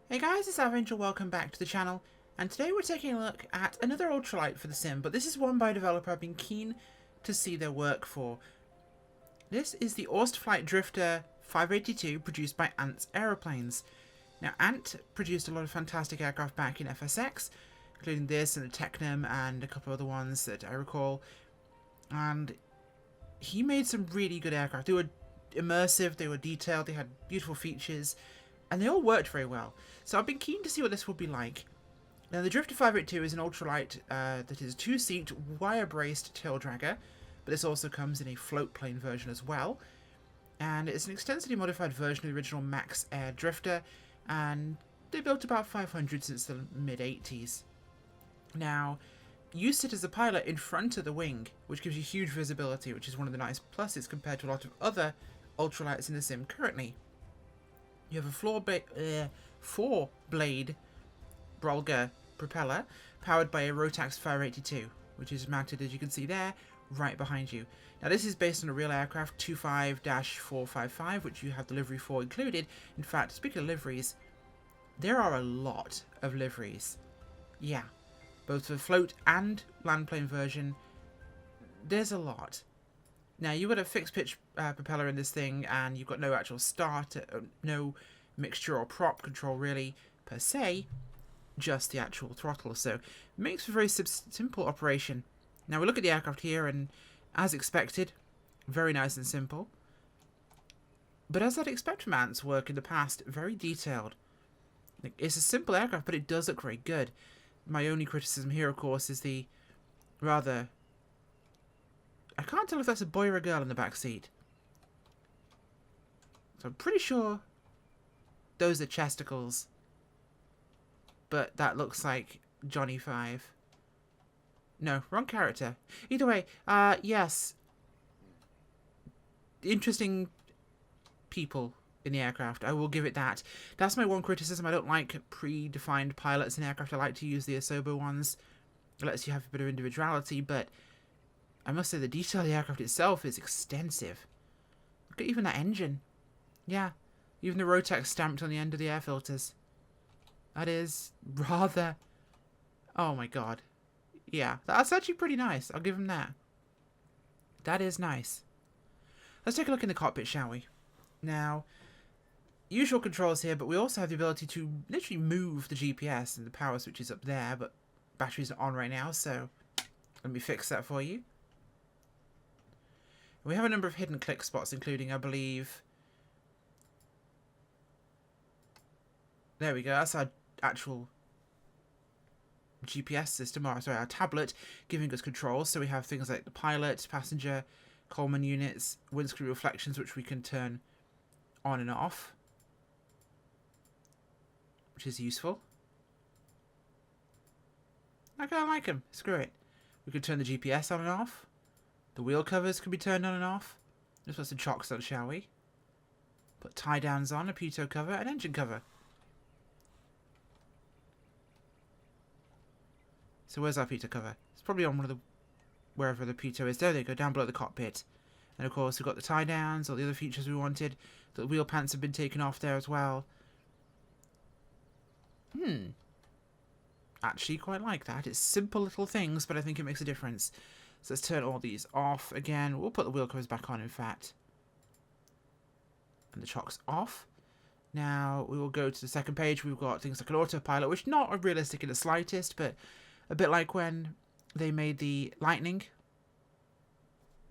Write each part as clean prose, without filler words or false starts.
Hey guys, it's Avenger, welcome back to the channel, and today we're taking a look at another ultralight for the sim, but this is one by a developer I've been keen to see their work for. This is the Ultralight Drifter 582 produced by Ant's Aeroplanes. Now Ant produced a lot of fantastic aircraft back in FSX, including this and the Technum and a couple of other ones that I recall, and he made some really good aircraft. They were immersive, they were detailed, they had beautiful features, and they all worked very well. So I've been keen to see what this would be like. Now the Drifter 582 is an ultralight that is a two-seat wire-braced tail dragger, but this also comes in a float plane version as well. And it's an extensively modified version of the original Max Air Drifter, and they built about 500 since the mid-80s. Now, you sit as a pilot in front of the wing, which gives you huge visibility, which is one of the nice pluses compared to a lot of other ultralights in the sim currently. You have a four-blade Brolga propeller powered by a Rotax 582, which is mounted, as you can see there, right behind you. Now this is based on a real aircraft, 25-455, which you have the livery for included. In fact, speaking of liveries, there are a lot of liveries. Yeah, both for float and land plane version, there's a lot. Now, you've got a fixed pitch propeller in this thing, and you've got no actual start, no mixture or prop control really, per se, just the actual throttle. So, it makes for a very simple operation. Now, we look at the aircraft here, and as expected, very nice and simple. But as I'd expect from Ant's work in the past, very detailed. It's a simple aircraft, but it does look very good. My only criticism here, of course, is the rather... I can't tell if that's a boy or a girl in the back seat. So I'm pretty sure those are chesticles. But that looks like Johnny 5. No, wrong character. Either way, yes. Interesting people in the aircraft. I will give it that. That's my one criticism. I don't like predefined pilots in aircraft. I like to use the Asobo ones. It lets you have a bit of individuality, but I must say the detail of the aircraft itself is extensive. Look at even that engine. Yeah, even the Rotax stamped on the end of the air filters. That is rather... Oh my god. Yeah, that's actually pretty nice. I'll give him that. That is nice. Let's take a look in the cockpit, shall we? Now, usual controls here, but we also have the ability to literally move the GPS and the power switch is up there, but battery's not on right now, so let me fix that for you. We have a number of hidden click spots, including, I believe... There we go, that's our actual GPS system, or sorry, our tablet, giving us controls. So we have things like the pilot, passenger, Coleman units, windscreen reflections, which we can turn on and off, which is useful. I kind of like them. Screw it. We can turn the GPS on and off. The wheel covers can be turned on and off. Let's put some chocks on, shall we? Put tie downs on, a pitot cover, and engine cover. So where's our pitot cover? It's probably on one of the... wherever the pitot is. There they go, down below the cockpit. And of course we've got the tie downs, all the other features we wanted. The wheel pants have been taken off there as well. Actually quite like that. It's simple little things, but I think it makes a difference. So let's turn all these off again. We'll put the wheel covers back on, in fact. And the chocks off. Now, we will go to the second page. We've got things like an autopilot, which not realistic in the slightest, but a bit like when they made the Lightning.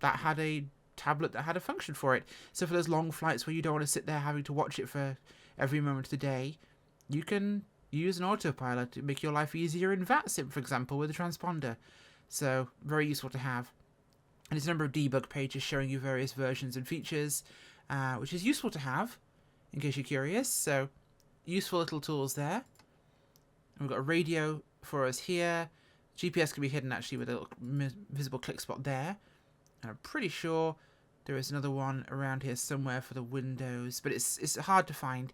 That had a tablet that had a function for it. So for those long flights where you don't want to sit there having to watch it for every moment of the day, you can use an autopilot to make your life easier in VATSIM, for example, with a transponder. So, very useful to have. And there's a number of debug pages showing you various versions and features, which is useful to have, in case you're curious. So, useful little tools there. And we've got a radio for us here. GPS can be hidden, actually, with a little visible click spot there. And I'm pretty sure there is another one around here somewhere for the windows, but it's hard to find.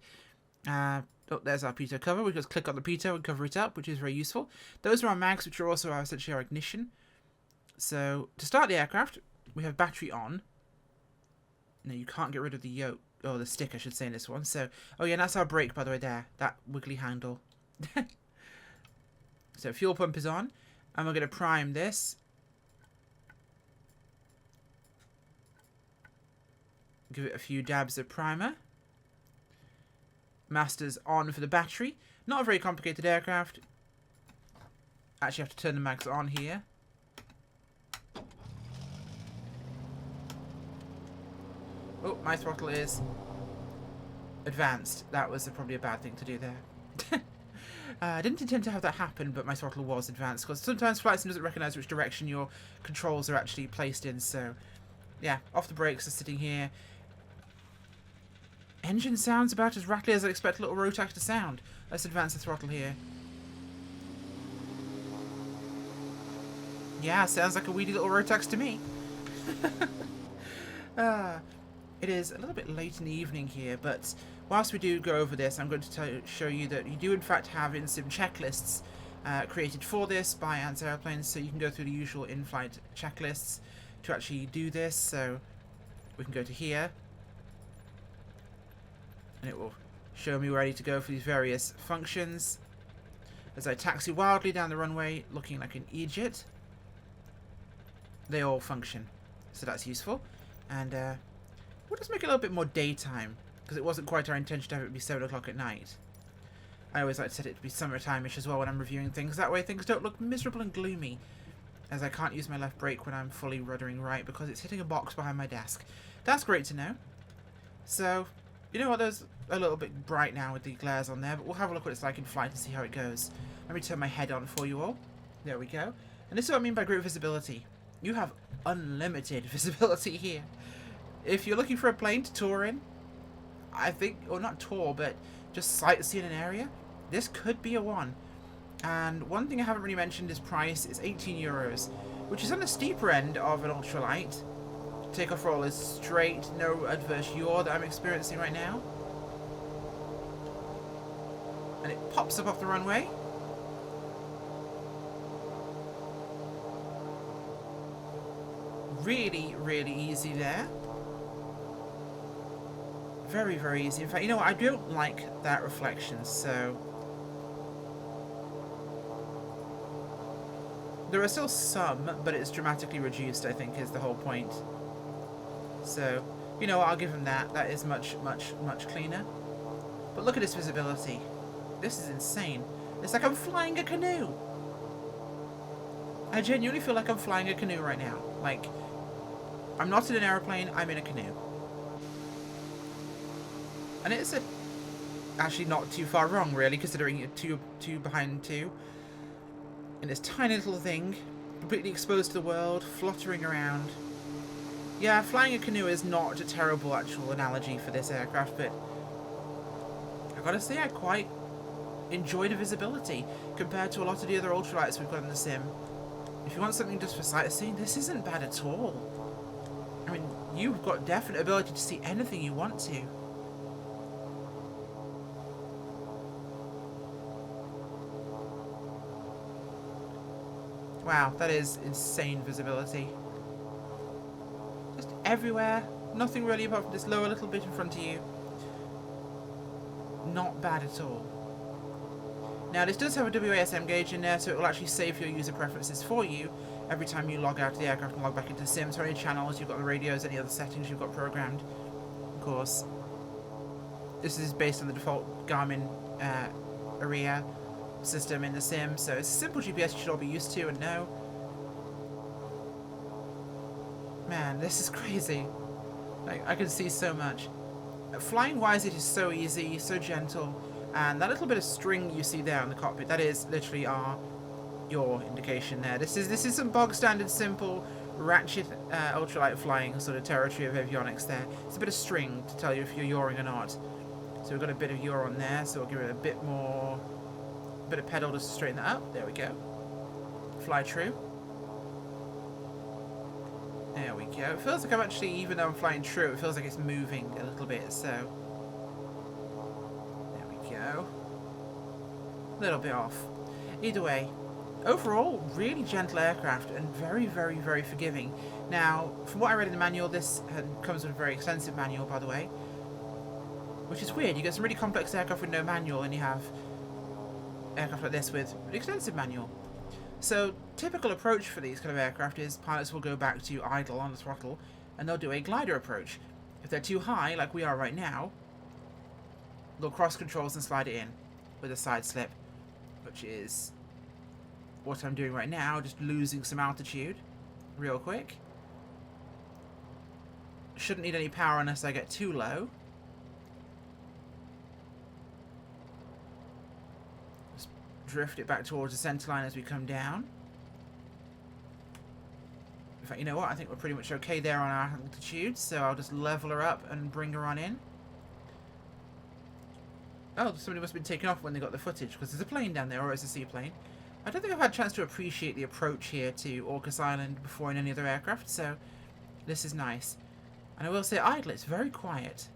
Oh, there's our pitot cover. We just click on the pitot and cover it up, which is very useful. Those are our mags, which are also essentially our ignition. So, to start the aircraft, we have battery on. Now, you can't get rid of the yoke. or the stick I should say in this one. So, oh yeah, and that's our brake, by the way, there. That wiggly handle. So fuel pump is on, and we're going to prime this. Give it a few dabs of primer. Master's on for the battery. Not a very complicated aircraft. Actually have to turn the mags on here. Oh, my throttle is advanced. That was probably a bad thing to do there. I didn't intend to have that happen, but my throttle was advanced, because sometimes flight sim doesn't recognise which direction your controls are actually placed in, so yeah, off the brakes are sitting here. Engine sounds about as rattly as I expect a little Rotax to sound. Let's advance the throttle here. Yeah, sounds like a weedy little Rotax to me. It is a little bit late in the evening here, but whilst we do go over this, I'm going to show you that you do in fact have in-sim checklists created for this by Aeroplanes, so you can go through the usual in-flight checklists to actually do this. So we can go to here, and it will show me where I need to go for these various functions. As I taxi wildly down the runway, looking like an idiot, they all function, so that's useful. And we'll just make it a little bit more daytime, because it wasn't quite our intention to have it be 7 o'clock at night. I always like to set it to be summertime-ish as well when I'm reviewing things. That way things don't look miserable and gloomy, as I can't use my left brake when I'm fully ruddering right because it's hitting a box behind my desk. That's great to know. So, you know what, there's a little bit bright now with the glares on there, but we'll have a look what it's like in flight and see how it goes. Let me turn my head on for you all. There we go. And this is what I mean by great visibility. You have unlimited visibility here. If you're looking for a plane to tour in, I think, or not tour, but just sightsee in an area, this could be a one. And one thing I haven't really mentioned is price. It's 18 euros, which is on the steeper end of an ultralight. Takeoff roll is straight, no adverse yaw that I'm experiencing right now. And it pops up off the runway. Really, really easy there. Very, very easy. In fact, you know what? I don't like that reflection, so there are still some, but it's dramatically reduced, I think, is the whole point. So, you know what? I'll give him that. That is much, much, much cleaner. But look at this visibility. This is insane. It's like I'm flying a canoe. I genuinely feel like I'm flying a canoe right now. Like, I'm not in an aeroplane, I'm in a canoe. And it's actually not too far wrong, really, considering you're two behind two. In this tiny little thing, completely exposed to the world, fluttering around. Yeah, flying a canoe is not a terrible actual analogy for this aircraft, but I gotta say I quite enjoy the visibility compared to a lot of the other ultralights we've got in the sim. If you want something just for sightseeing, this isn't bad at all. I mean, you've got definite ability to see anything you want to. Wow, that is insane visibility. Just everywhere. Nothing really apart from this lower little bit in front of you. Not bad at all. Now, this does have a WASM gauge in there, so it will actually save your user preferences for you every time you log out of the aircraft and log back into the sim. So any channels you've got, the radios, any other settings you've got programmed. Of course, this is based on the default Garmin ARIA system in the sim, so it's a simple GPS you should all be used to and know. Man, this is crazy. Like, I can see so much. Flying wise, it is so easy, so gentle, and that little bit of string you see there on the cockpit, that is literally your indication there. This is some bog standard simple ratchet ultralight flying sort of territory of avionics there. It's a bit of string to tell you if you're yawing or not. So we've got a bit of yaw on there, so we'll give it a bit more. Bit of pedal just to straighten that up. There we go. Fly true. There we go. It feels like I'm actually, even though I'm flying true, it feels like it's moving a little bit, so there we go. A little bit off. Either way, overall, really gentle aircraft and very, very, very forgiving. Now, from what I read in the manual, this comes with a very extensive manual, by the way. which is weird. You get some really complex aircraft with no manual, and you have aircraft like this with an extensive manual. So, typical approach for these kind of aircraft is pilots will go back to idle on the throttle, and they'll do a glider approach. If they're too high, like we are right now, they'll cross controls and slide it in with a side slip, which is what I'm doing right now, just losing some altitude real quick. Shouldn't need any power unless I get too low. Just drift it back towards the center line as we come down. In fact, you know what? I think we're pretty much okay there on our altitude, so I'll just level her up and bring her on in. Oh, somebody must have been taken off when they got the footage, because there's a plane down there, or it's a seaplane. I don't think I've had a chance to appreciate the approach here to Orcas Island before in any other aircraft, so this is nice. And I will say, idle, it's very quiet.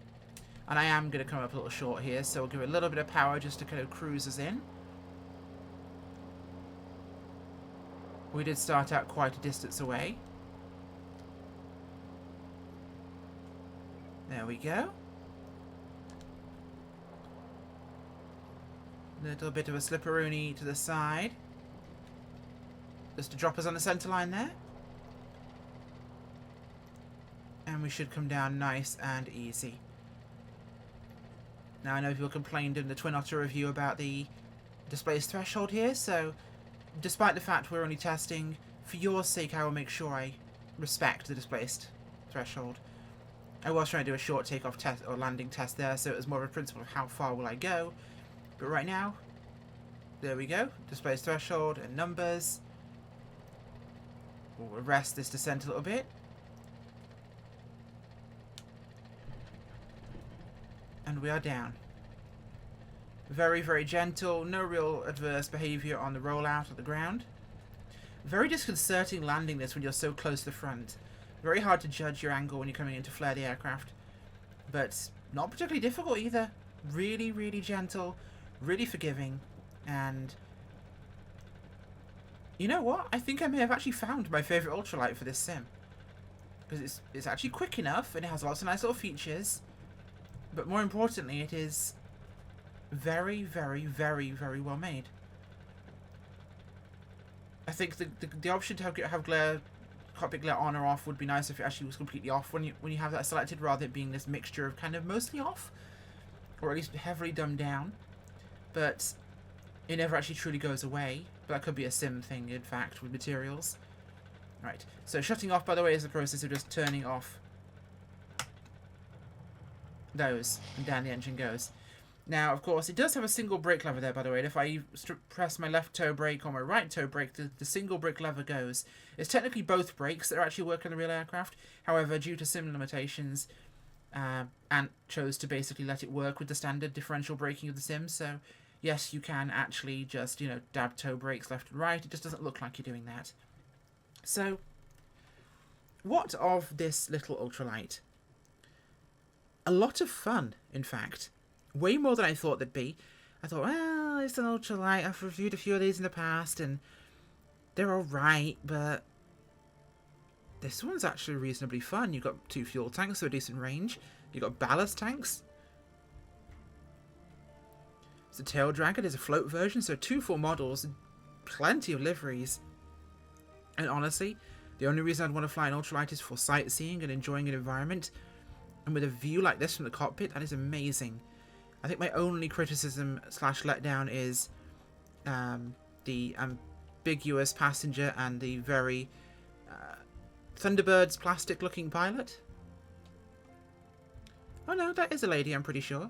And I am going to come up a little short here, so we'll give it a little bit of power just to kind of cruise us in. We did start out quite a distance away. There we go. Little bit of a slipperoony to the side. Just to drop us on the centre line there. And we should come down nice and easy. Now I know people complained in the Twin Otter review about the displaced threshold here, so despite the fact we're only testing, for your sake I will make sure I respect the displaced threshold. I was trying to do a short takeoff test or landing test there, so it was more of a principle of how far will I go. But right now, there we go. Displaced threshold and numbers. We'll arrest this descent a little bit. And we are down. Very, very gentle. No real adverse behaviour on the rollout of the ground. Very disconcerting landing this when you're so close to the front. Very hard to judge your angle when you're coming in to flare the aircraft. But not particularly difficult either. Really, really gentle. Really forgiving. And you know what? I think I may have actually found my favourite ultralight for this sim. Because it's actually quick enough and it has lots of nice little features. But more importantly, it is very, very, very, very well made. I think the option to have glare, cockpit glare on or off would be nice if it actually was completely off when you have that selected, rather than it being this mixture of kind of mostly off, or at least heavily dumbed down. But it never actually truly goes away. But that could be a sim thing, in fact, with materials. Right, so shutting off, by the way, is the process of just turning off those, and down the engine goes. Now, of course, it does have a single brake lever there, by the way, and if I press my left toe brake or my right toe brake, the single brake lever goes. It's technically both brakes that are actually working on the real aircraft. However, due to sim limitations, Ant chose to basically let it work with the standard differential braking of the sim, so yes, you can actually just, you know, dab toe brakes left and right. It just doesn't look like you're doing that. So, what of this little ultralight? A lot of fun, in fact. Way more than I thought there'd be. I thought, well, it's an ultralight. I've reviewed a few of these in the past, and they're alright, but this one's actually reasonably fun. You've got 2 fuel tanks, so a decent range. You've got ballast tanks. It's a tail dragger. There's a float version, so 2 full models, and plenty of liveries. And honestly, the only reason I'd want to fly an ultralight is for sightseeing and enjoying an environment. And with a view like this from the cockpit, that is amazing. I think my only criticism / letdown is the ambiguous passenger and the very Thunderbird's plastic-looking pilot. Oh no, that is a lady, I'm pretty sure.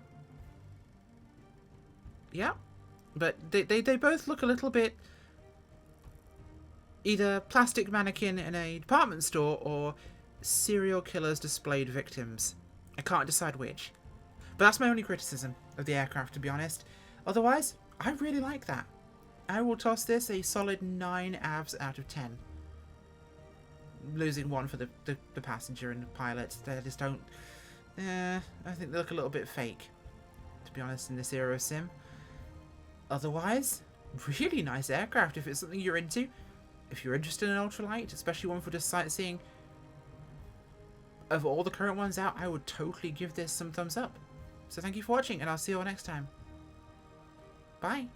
Yeah, but they both look a little bit either plastic mannequin in a department store or serial killers displayed victims. I can't decide which. But that's my only criticism of the aircraft, to be honest. Otherwise, I really like that. I will toss this a solid 9 avs out of 10. Losing 1 for the passenger and the pilot. They just don't... I think they look a little bit fake, to be honest, in this Aero sim. Otherwise, really nice aircraft if it's something you're into. If you're interested in an ultralight, especially one for just sightseeing, of all the current ones out, I would totally give this some thumbs up. So thank you for watching, and I'll see you all next time. Bye.